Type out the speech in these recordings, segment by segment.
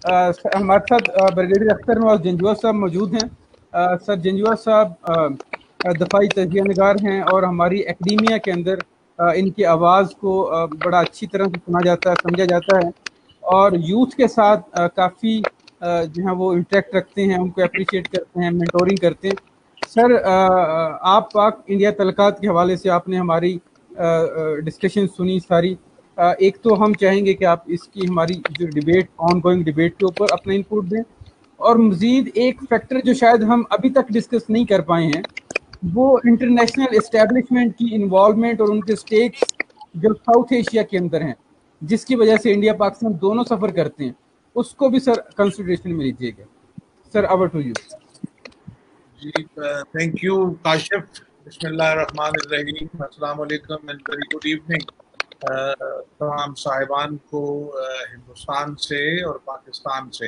हमारे साथ ब्रिगेडियर अख्तर नवाज जंजुआ साहब मौजूद हैं। सर जंजुआ साहब दफाई तजिया नगार हैं और हमारी एकेडमिया के अंदर इनकी आवाज़ को बड़ा अच्छी तरह से सुना जाता है, समझा जाता है और यूथ के साथ काफ़ी जो है वो इंटरेक्ट रखते हैं, उनको अप्रिशिएट करते हैं, मेंटोरिंग करते हैं। सर आप पाक इंडिया तलकात के हवाले से आपने हमारी डिस्कशन सुनी सारी। एक तो हम चाहेंगे कि आप इसकी हमारी जो डिबेट ऑन गोइंग डिबेट के ऊपर अपना इनपुट दें, और मज़ीद एक फैक्टर जो शायद हम अभी तक डिस्कस नहीं कर पाए हैं, वो इंटरनेशनल इस्टेब्लिशमेंट की इन्वॉल्वमेंट और उनके स्टेक्स जो साउथ एशिया के अंदर हैं, जिसकी वजह से इंडिया पाकिस्तान दोनों सफ़र करते हैं, उसको भी सर कंसिडरेशन में लीजिएगा। Sir over to you. जी थैंक यू काशिफ। बिस्मिल्लाहिर्रहमानिर्रहीम, अस्सलाम वालेकुम एंड वेरी गुड इवनिंग तमाम साहिबान को हिंदुस्तान से और पाकिस्तान से।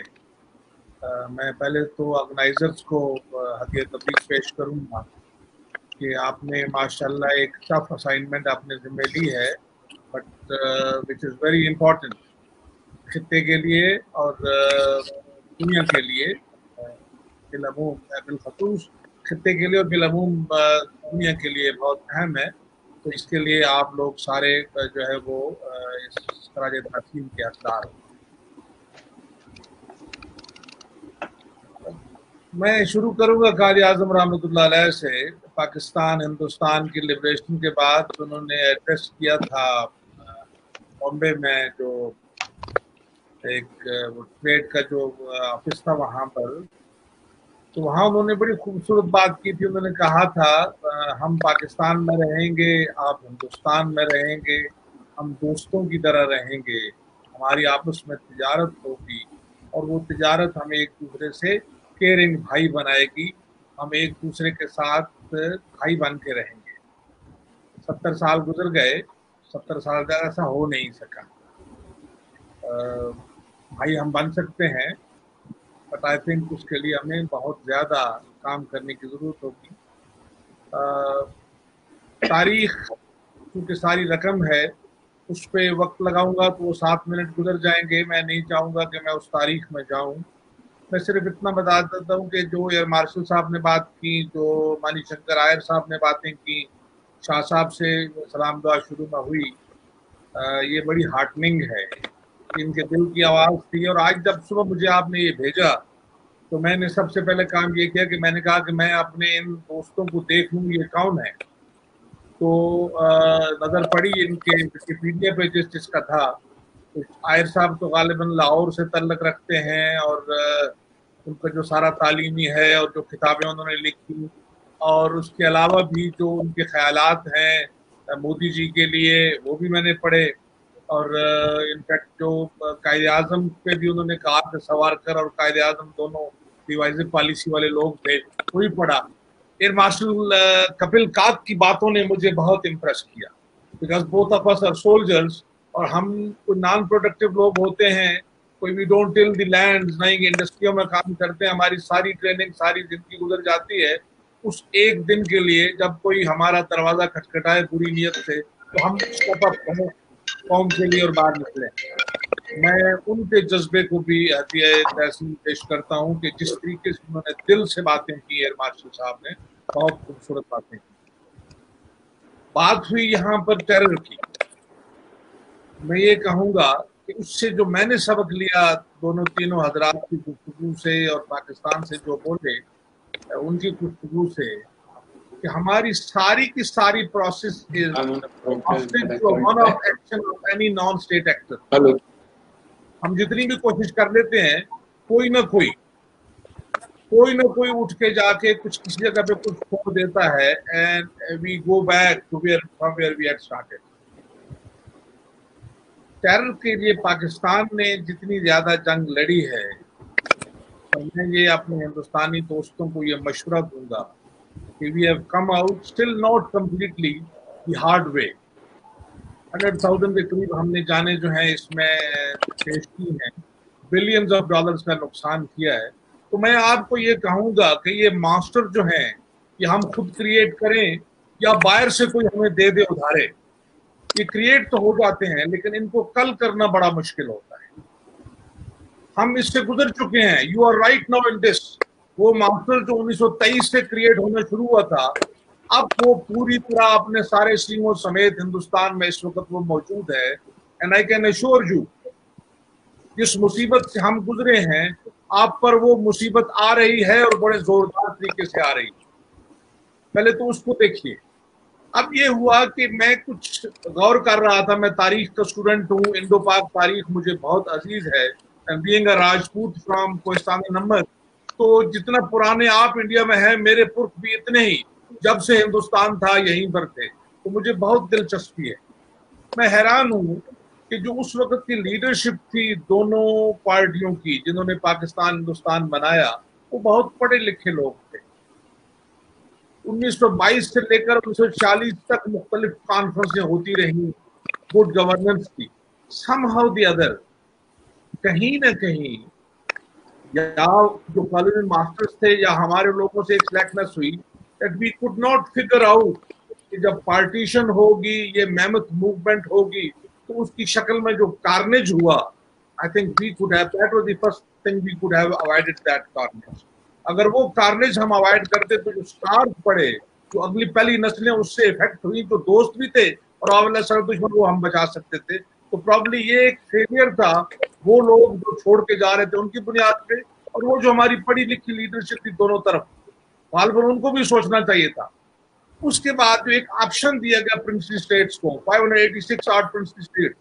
मैं पहले तो ऑर्गेनाइजर्स को हदिया तबरीक पेश करूँगा कि आपने माशाल्लाह एक टफ असाइनमेंट आपने जिम्मे ली है, but which is very important खित्ते के लिए और दुनिया के लिए, बिलखसूस खित्ते के लिए और बिलअमूम दुनिया के लिए बहुत अहम है। तो इसके लिए आप लोग सारे जो है वो इस खराज तहसीन के हकदार हो। मैं शुरू करूंगा कायद आज़म रहमतुल्लाह अलैह से। पाकिस्तान हिंदुस्तान की लिबरेशन के बाद उन्होंने एड्रेस किया था बॉम्बे में, जो एक ट्रेड का जो ऑफिस था वहाँ पर, तो वहाँ उन्होंने बड़ी खूबसूरत बात की थी। उन्होंने कहा था हम पाकिस्तान में रहेंगे, आप हिंदुस्तान में रहेंगे, हम दोस्तों की तरह रहेंगे, हमारी आपस में तिजारत होगी और वो तिजारत हमें एक दूसरे से केयरिंग भाई बनाएगी, हम एक दूसरे के साथ भाई बन के रहेंगे। 70 साल गुजर गए, 70 साल तक ऐसा हो नहीं सका। भाई हम बन सकते हैं, बट आई थिंक उसके लिए हमें बहुत ज़्यादा काम करने की ज़रूरत होगी। तारीख क्योंकि सारी रकम है, उस पर वक्त लगाऊंगा तो वो 7 मिनट गुजर जाएंगे। मैं नहीं चाहूँगा कि मैं उस तारीख में जाऊँ। मैं सिर्फ इतना बता देता हूँ कि जो एयर मार्शल साहब ने बात की, जो मानी शंकर आयर साहब ने बातें की, शाह साहब से सलाम दुआ शुरू में हुई, ये बड़ी हार्टनिंग है, इनके दिल की आवाज़ थी। और आज जब सुबह मुझे आपने ये भेजा तो मैंने सबसे पहले काम ये किया कि मैंने कहा कि मैं अपने इन दोस्तों को देख लूँ ये कौन है। तो नज़र पड़ी इनके विकिपीडिया पे जिसका था, तो आयर साहब तो गालिबन लाहौर से तल्लक रखते हैं और उनका जो सारा तालीमी है और जो किताबें उन्होंने लिखी, और उसके अलावा भी जो उनके ख्यालात हैं मोदी जी के लिए, वो भी मैंने पढ़े। और इनफैक्ट जो कायदे आज़म पे भी उन्होंने कहा कि सवारकर और कायदे आज़म दोनों डिवाइसिव पॉलिसी वाले लोग थे, वो भी पढ़ा। एयर मार्शल कपिल काक की बातों ने मुझे बहुत इम्प्रेस किया, because both of us are soldiers, और हम कोई नॉन प्रोडक्टिव लोग होते हैं, कोई we don't till the land, नहीं इंडस्ट्रियों में काम करते हैं, हमारी सारी ट्रेनिंग सारी जिंदगी गुजर जाती है उस एक दिन के लिए जब कोई हमारा दरवाजा खटखटाए बुरी नीयत से, तो हम स्टेप अप करें कौम के लिए और बाहर निकले। मैं उनके जज्बे को भी तहसीन पेश करता हूँ कि जिस तरीके से उन्होंने दिल से बातें की, एयर मार्शल साहब ने बहुत खूबसूरत बातें की। बात हुई यहाँ पर टेरर की। मैं ये कहूँगा कि उससे जो मैंने सबक लिया दोनों तीनों हजरात की गुफ्तगू से और पाकिस्तान से जो बोले उनकी गुफ्तगू से, कि हमारी सारी की सारी process is one of action of any non state actor. हम जितनी भी कोशिश कर लेते हैं, कोई ना कोई उठ के जाके कुछ किसी जगह पे कुछ खो देता है, and we go back to from where we had started. Terror के लिए पाकिस्तान ने जितनी ज्यादा जंग लड़ी है, तो मैं ये अपने हिंदुस्तानी दोस्तों को ये मशवरा दूंगा कि we have come out still not completely the hard way. 100,000 के करीब हमने जाने जो है इसमें पेश की हैं, बिलियंस ऑफ डॉलर्स का नुकसान किया है। तो मैं आपको ये कहूँगा कि ये मास्टर जो हैं, ये हम खुद क्रिएट करें या बाहर से कोई हमें दे दे उधारे। ये क्रिएट तो हो जाते हैं, लेकिन इनको कल करना बड़ा मुश्किल होता है। ہم اس سے گزر چکے ہیں. You are right now in this. وہ ماسٹر جو 1923 سے کریٹ ہونا شروع ہوا تھا, اب وہ پوری طرح اپنے سارے سنگوں سمیت ہندوستان میں اس وقت وہ موجود ہے. And I can assure you, جس مصیبت سے ہم گزرے ہیں آپ پر وہ مصیبت آ رہی ہے اور بڑے زوردار طریقے سے آ رہی ہے. پہلے تو اس کو دیکھیے. اب یہ ہوا کہ میں کچھ غور کر رہا تھا, میں تاریخ کا اسٹوڈنٹ ہوں, انڈو پاک تاریخ مجھے بہت عزیز ہے, being a Rajput from Kohistan number. تو جتنا پرانے آپ انڈیا میں ہیں, میرے پرخ بھی اتنے ہی جب سے ہندوستان تھا یہیں پر تھے. تو مجھے بہت دلچسپی ہے. میں حیران ہوں کہ جو اس وقت کی لیڈرشپ تھی دونوں پارٹیوں کی جنہوں نے پاکستان ہندوستان بنایا, وہ بہت پڑھے لکھے لوگ تھے. 1922 سے لے کر 1940 تک مختلف کانفرنسیں ہوتی رہیں گڈ گورننس کی. سم ہاؤ دی ادر کہیں نہ کہیں یا جو کالونی ماسٹرز تھے یا ہمارے لوگوں سے ایک سلیکٹنس ہوئی that we could not figure out کہ جب پارٹیشن ہوگی, یہ میمتھ موومنٹ ہوگی, تو اس کی شکل میں جو کارنیج ہوا, I think we could have, that was the first thing we could have avoided that carnage. اگر وہ کارنیج ہم اوائڈ کرتے تو جو سکار پڑے, جو اگلی پہلی نسلیں اس سے افیکٹ ہوئی, جو دوست بھی تھے اور آولا سر دشمن کو ہم بچا سکتے تھے. تو پرابلی یہ ایک فیلئر تھا وہ لوگ جو چھوڑ کے جا رہے تھے ان کی بنیاد پہ, اور وہ جو ہماری پڑھی لکھی لیڈرشپ تھی دونوں طرف, غالباً ان کو بھی سوچنا چاہیے تھا. اس کے بعد جو ایک آپشن دیا گیا پرنسلی اسٹیٹس کو, 586 آر پرنسلی اسٹیٹ,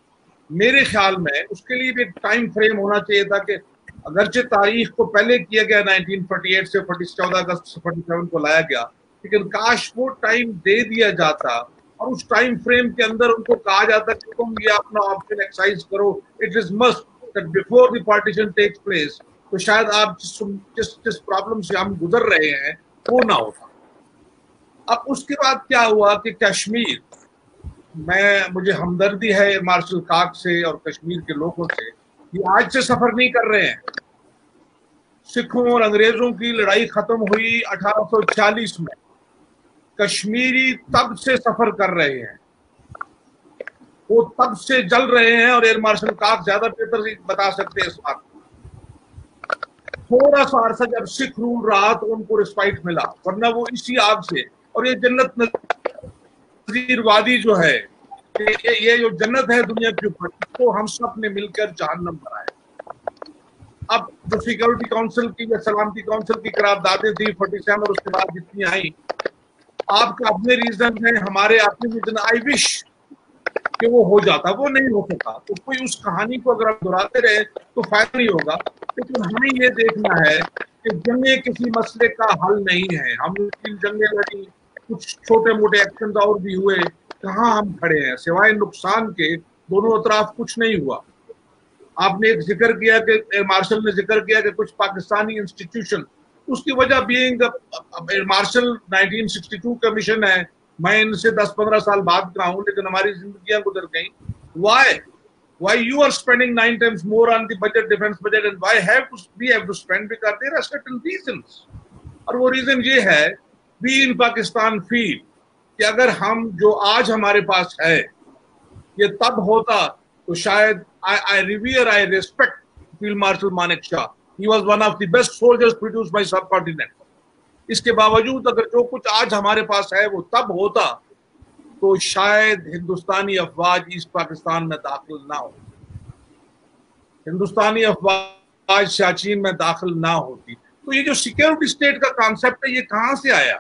میرے خیال میں اس کے لیے بھی ایک ٹائم فریم ہونا چاہیے تھا کہ اگرچہ تاریخ کو پہلے کیا گیا 1948 سے 14 اگست سے 47 کو لایا گیا, لیکن کاش وہ ٹائم دے دیا جاتا اور اس ٹائم فریم کے اندر ان کو کہا جاتا کہ تم یہ اپنا آپشن ایکسرسائز کرو, it is must that before the partition takes place. تو شاید آپ جس پرابلم سے ہم گزر رہے ہیں وہ نہ ہوتا. اب اس کے بعد کیا ہوا کہ کشمیر, مجھے ہمدردی ہے مارشل کاک سے اور کشمیر کے لوگوں سے, یہ آج سے سفر نہیں کر رہے ہیں. سکھوں اور انگریزوں کی لڑائی ختم ہوئی 1840 میں, کشمیری تب سے سفر کر رہے ہیں, وہ تب سے جل رہے ہیں, اور ایئر مارشل کاک زیادہ بہتر بتا سکتے ہیں اس بات. تھوڑا سا عرصہ جب سکھ رول رہا تو ان کو رسپائٹ ملا, ورنہ وہ اسی آگ سے, اور یہ جنت نظیر وادی جو ہے, یہ جو جنت ہے دنیا کے اوپر, اس کو ہم سب نے مل کر جہنم بنایا. اب جو سیکورٹی کونسل کی یا سلامتی کونسل کی قراردادیں تھی 47 اور اس کے بعد جتنی آئیں, آپ کا اپنے ریزن ہے, ہمارے اپنے ریزن. آئی وش کہ وہ ہو جاتا, وہ نہیں ہو سکا. تو کوئی اس کہانی کو اگر آپ دہراتے رہے تو فائدہ نہیں ہوگا. لیکن ہمیں یہ دیکھنا ہے کہ جنگیں کسی مسئلے کا حل نہیں ہے. ہم جنگیں لڑی, کچھ چھوٹے موٹے ایکشن اور بھی ہوئے, کہاں ہم کھڑے ہیں سوائے نقصان کے, دونوں اطراف کچھ نہیں ہوا. آپ نے ایک ذکر کیا کہ مارشل نے ذکر کیا کہ کچھ پاکستانی انسٹیٹیوشن, اس کی وجہ بینگ مارشل 1962 کا مشن ہے. میں ان سے 10-15 سال بعد کا ہوں, لیکن ہماری زندگیاں گزر گئیں. Why you are spending 9 times more on the budget, defense budget, and why we have to spend? Because there are certain reasons. اور وہ ریزن یہ ہے, we in Pakistan feel کہ اگر ہم جو آج ہمارے پاس ہے یہ تب ہوتا تو شاید I revere, I respect Field Marshal Manek Shah. He was one of the best soldiers produced by subcontinent. اس کے باوجود اگر جو کچھ آج ہمارے پاس ہے وہ تب ہوتا تو شاید ہندوستانی افواج ایسٹ پاکستان میں داخل نہ ہو, ہندوستانی افواج سیاچین میں داخل نہ ہوتی. تو یہ جو سیکیورٹی اسٹیٹ کا کانسیپٹ ہے یہ کہاں سے آیا؟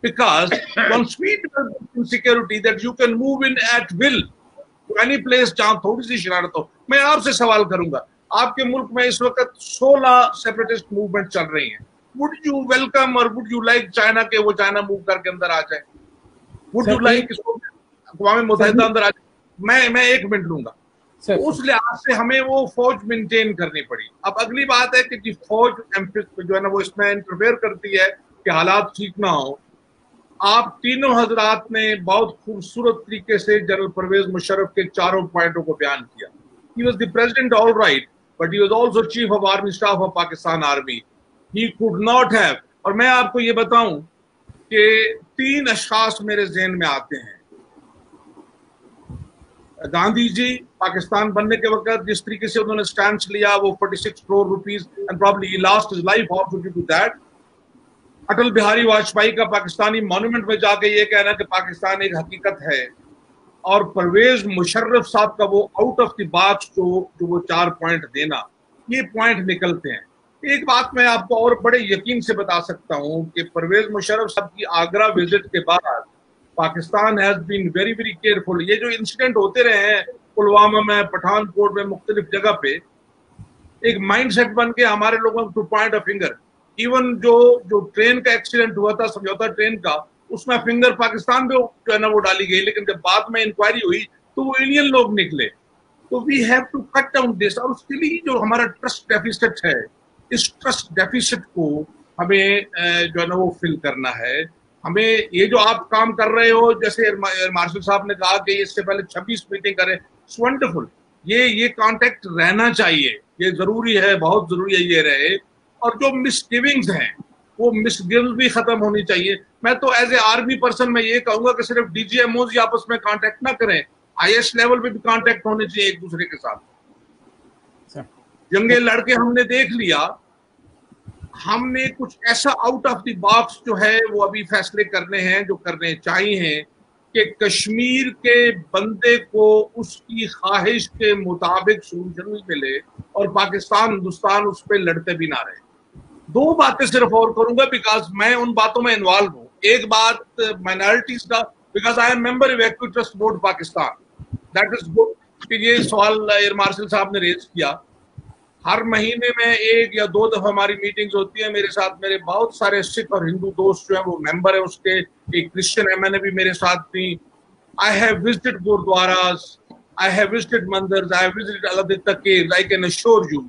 Because once we develop security that you can move in at will to any place جہاں تھوڑی سی شرارت ہو. میں آپ سے سوال کروں گا, آپ کے ملک میں اس وقت 16 سیپریٹسٹ موومنٹ چل رہی ہیں. Would you welcome or would you like China کہ وہ چائنا موو کر کے اندر آ جائے؟ Would you like اقوام متحدہ اندر آ جائے؟ میں 1 منٹ لوں گا. اس لحاظ سے ہمیں وہ فوج مینٹین کرنی پڑی. اب اگلی بات ہے کہ جی فوج جو ہے نا وہ اس میں انٹرفیئر کرتی ہے کہ حالات ٹھیک نہ ہو. آپ تینوں حضرات نے بہت خوبصورت طریقے سے جنرل پرویز مشرف کے 4 پوائنٹوں کو بیان کیا. He was the president all right, but he was also chief of army staff of Pakistan Army. He could not have. اور میں آپ کو یہ بتاؤں کہ 3 اشخاص میرے ذہن میں آتے ہیں. गांधी जी पाकिस्तान बनने के वक्त जिस तरीके से उन्होंने स्टैंड लिया, वो 46 crore rupees and probably he lost his life also due to that. Atal Bihari Vajpayee का पाकिस्तानी मॉन्यूमेंट में जाके ये कहना कि पाकिस्तान एक हकीकत है, और परवेज मुशर्रफ साहब का वो आउट ऑफ द बॉक्स जो वो 4 पॉइंट देना, ये पॉइंट निकलते हैं। एक बात मैं आपको और बड़े यकीन से बता सकता हूं कि परवेज मुशर्रफ साहब की आगरा विजिट के बाद Pakistan has been very very careful. ये जो इंसिडेंट होते रहे हैं पुलवामा में, पठानकोट में, मुख्तलिफ जगह पे, एक माइंडसेट बन के हमारे लोगों को two point a finger. Even जो ट्रेन का एक्सीडेंट हुआ था, समझौता ट्रेन का, उसमें फिंगर पाकिस्तान पे जो है ना वो डाली गई, लेकिन जब बाद में इंक्वायरी हुई तो वो इंडियन लोग निकले। तो we have to cut down this, और उसके लिए जो हमारा ट्रस्ट डेफिसिट है, इस ट्रस्ट डेफिसिट को हमें जो है ना वो फिल करना है। हमें ये जो आप काम कर रहे हो, जैसे मार्शल साहब ने कहा कि इससे पहले 26 मीटिंग करें, इट्स वंडरफुल। ये कांटेक्ट रहना चाहिए, ये जरूरी है, बहुत जरूरी है ये रहे। और जो मिसगिविंग्स हैं वो मिसगिव्स भी खत्म होनी चाहिए। मैं तो एज ए आर्मी पर्सन मैं ये कहूंगा कि सिर्फ डीजीएमओ ही आपस में कांटेक्ट ना करें, हाईएस्ट लेवल पे भी कांटेक्ट होने चाहिए एक दूसरे के साथ। जंगे लड़के हमने देख लिया, हमने कुछ ऐसा आउट ऑफ द बॉक्स जो है वो अभी फैसले करने हैं, जो करने चाहिए कि कश्मीर के बंदे को उसकी ख्वाहिश के मुताबिक सोल्यूशन मिले और पाकिस्तान हिंदुस्तान उस पर लड़ते भी ना रहे। 2 बातें सिर्फ और करूंगा बिकॉज मैं उन बातों में इन्वॉल्व हूं। एक बात माइनॉरिटीज का, because I am member evacuee trust board Pakistan, that is good कि ये सवाल एयर मार्शल साहब ने रेज किया। हर महीने में 1 या 2 दफा हमारी मीटिंग्स होती है। मेरे साथ मेरे बहुत सारे सिख और हिंदू दोस्त जो है वो मेंबर है उसके, एक क्रिश्चियन एमएनए भी मेरे साथ थी। I have visited gurdwaras, I have visited mandirs, I have visited अल-अदीता caves. I can assure you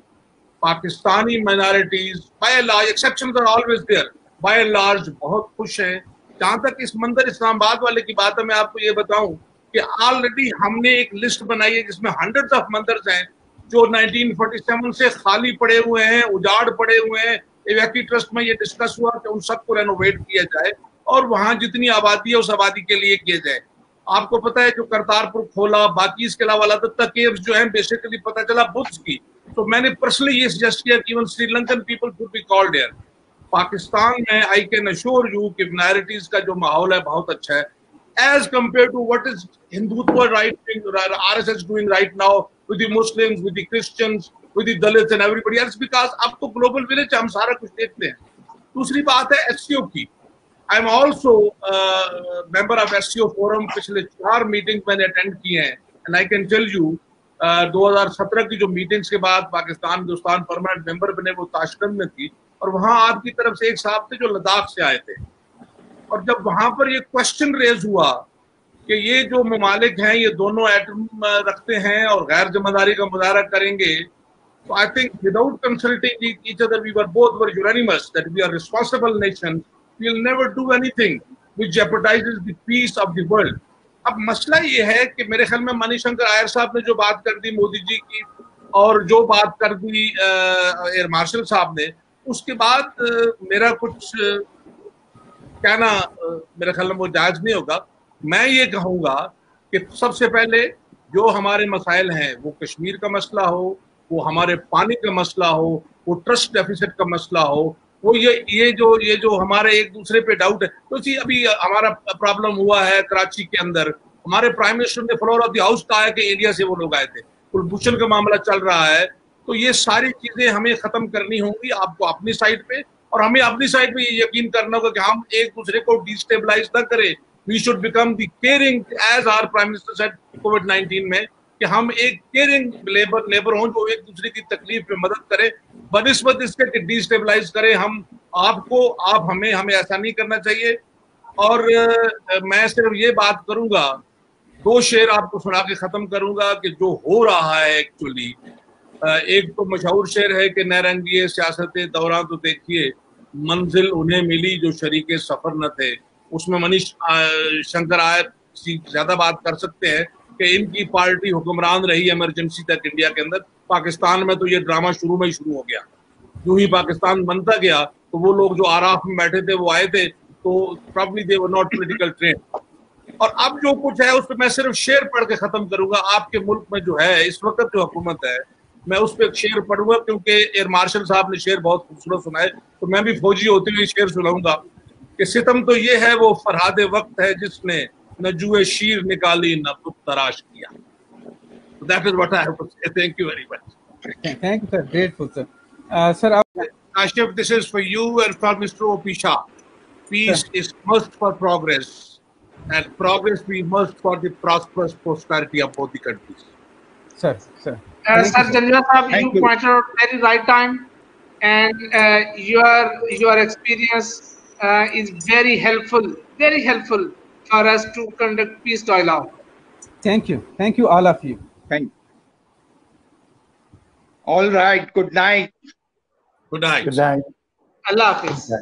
Pakistani minorities by and large, exceptions are always there, by and large बहुत खुश हैं। जहां तक इस मंदिर इस्लामाबाद वाले की बात है, मैं आपको ये बताऊं कि ऑलरेडी हमने एक लिस्ट बनाई है जिसमें हंड्रेड्स ऑफ मंदिर्स हैं जो 1947 से खाली पड़े हुए हैं, उजाड़ पड़े हुए हैं। इवैक्यू ट्रस्ट में ये डिस्कस हुआ कि उन सबको रेनोवेट किया जाए और वहां जितनी आबादी है उस आबादी के लिए किया जाए। आपको पता है जो करतारपुर खोला, बाकी इसके अलावा अल-अदीता केव्स जो है बेसिकली पता चला बुद्ध की। तो मैंने पर्सनली ये सजेस्ट किया कि even Sri Lankan people could be called there. Pakistan में आई कैन अश्योर यू कि माइनॉरिटीज का जो माहौल है बहुत अच्छा है as compared to what is Hindutva RSS doing right now with the Muslims, with the Christians, with the Dalits and everybody else, because अब तो global village हम सारा कुछ देखते हैं। दूसरी बात है SCO की। I am also member of SCO forum, पिछले 4 मीटिंग मैंने अटेंड किए हैं, and I can tell you 2017 की जो मीटिंग्स के बाद पाकिस्तान हिंदुस्तान परमानेंट मेंबर बने वो ताशकंद में थी, और वहां आपकी तरफ से एक साहब थे जो लद्दाख से आए थे। और जब वहां पर ये क्वेश्चन रेज हुआ कि ये जो ममालिक हैं ये दोनों एटम रखते हैं और गैर जिम्मेदारी का मुजाहरा करेंगे, तो I think without consulting each other we were both were unanimous that we are responsible nation, we will never do anything which jeopardises the peace of the world. अब मसला ये है कि मेरे ख्याल में मणिशंकर आयर साहब ने जो बात कर दी मोदी जी की और जो बात कर दी एयर मार्शल साहब ने, उसके बाद मेरा कुछ कहना मेरे ख्याल में वो जायज नहीं होगा। मैं ये कहूँगा कि सबसे पहले जो हमारे मसाइल हैं, वो कश्मीर का मसला हो, वो हमारे पानी का मसला हो, वो ट्रस्ट डेफिसिट का मसला हो, वो ये जो हमारे एक दूसरे पे डाउट है। तो जी अभी हमारा प्रॉब्लम हुआ है कराची के अंदर, हमारे प्राइम मिनिस्टर ने फ्लोर ऑफ द हाउस कहा है कि इंडिया से वो लोग आए थे, कुलभूषण का मामला चल रहा है। तो ये सारी चीजें हमें खत्म करनी होंगी, आपको अपनी साइड पे, और हमें अपनी साइड पे ये यकीन करना होगा कि हम एक दूसरे को डिस्टेबलाइज ना करें। We should become the caring, as our prime minister said कोविड-19 में, कि हम एक केयरिंग लेबर हों जो एक दूसरे की तकलीफ में मदद करें, बनिस्बत इसके कि डिस्टेबलाइज करें हम आपको, आप हमें ऐसा नहीं करना चाहिए। और मैं सिर्फ ये बात करूंगा, 2 शेर आपको सुना के खत्म करूंगा कि जो हो रहा है एक्चुअली, एक तो मशहूर शेर है कि नरंगिए सियासत दौरान तो देखिए मंजिल उन्हें मिली जो शरीके सफर न थे। उसमें मनीष शंकर आयर ज्यादा बात कर सकते हैं कि इनकी पार्टी हुक्मरान रही इमरजेंसी तक इंडिया के अंदर। पाकिस्तान में तो ये ड्रामा शुरू में ही शुरू हो गया, यूं ही पाकिस्तान बनता गया तो वो लोग जो आराफ में बैठे थे वो आए थे, तो probably they were not political train. اور اب جو کچھ ہے اس پہ میں صرف شعر پڑھ کے ختم کروں گا. آپ کے ملک میں جو ہے اس وقت جو حکومت ہے, میں اس پہ ایک شعر پڑھوں گا, کیونکہ ایئر مارشل صاحب نے شعر بہت خوبصورت سنائے, تو میں بھی فوجی ہوتے ہوئے شعر سناؤں گا کہ ستم تو یہ ہے وہ فرہاد وقت ہے جس نے نہ جوئے شیر نکالی نہ بت تراش کیا. That is what I have to say. Thank you very much. Thank you, sir. Grateful, sir. Sir, Kashif, this is for you and for Mr. O.P. Shah. Peace is must for progress, and progress we must for the prosperous prosperity of both the countries. Sir. Sir Janjua Sahab, you pointed out very right time, and your experience is very helpful for us to conduct peace dialogue. Thank you all of you. Thank you. All right, good night. Good night. Allah Hafiz.